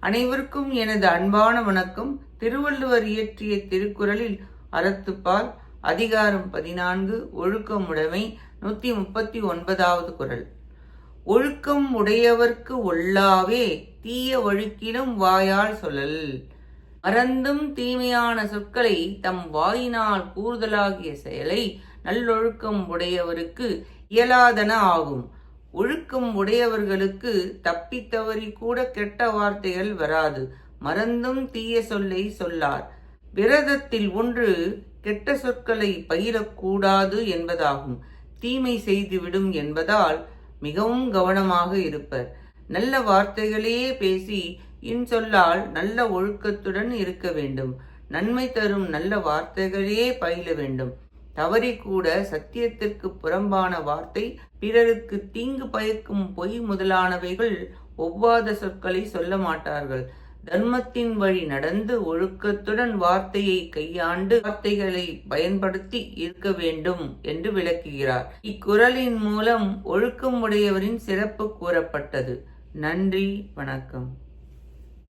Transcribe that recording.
அனைவருக்கும் எனது அன்பான வணக்கம். திருவள்ளுவர் இயற்றிய திருக்குறளில் அறத்துப்பால் அதிகாரம் 14 ஒழுக்கமுடைமை 139வது குறள். ஒழுக்கம் உடையவர்க்கு ஒல்லாவே தீய வழுக்கிலும் வாயால் சொல்லல். மறந்தும் தீமையான சொற்களை தம் வாயினால் கூறுதலாகிய செயலை நல்லொழுக்கம் உடையவருக்கு இயலாதன ஆகும். ஒழுக்கம் உடையவர்களுக்கு தப்பித்தவறி கூட கெட்ட வார்த்தைகள் வராது. மறந்தும் தீய சொல்லை சொல்லார். விரதத்தில் ஒன்று கெட்ட சொற்களை பயிரக்கூடாது என்பதாகும். தீமை செய்துவிடும் என்பதால் மிகவும் கவனமாக இருப்பர். நல்ல வார்த்தைகளையே பேசி இன்சொல்லால் நல்ல ஒழுக்கத்துடன் இருக்க வேண்டும். நன்மை தரும் நல்ல வார்த்தைகளையே பயில வேண்டும். தவறிக்கூட சத்தியத்திற்கு புறம்பான வார்த்தை, பிறருக்கு தீங்கு பயக்கும் பொய் முதலானவைகள் ஒவ்வாத சொற்களை சொல்ல மாட்டார்கள். தர்மத்தின் வழி நடந்து ஒழுக்கத்துடன் வார்த்தையை கையாண்டு வார்த்தைகளை பயன்படுத்தி இருக்க வேண்டும் என்று விளக்குகிறார். இக்குறளின் மூலம் ஒழுக்கம் உடையவரின் சிறப்பு கூறப்பட்டது. நன்றி, வணக்கம்.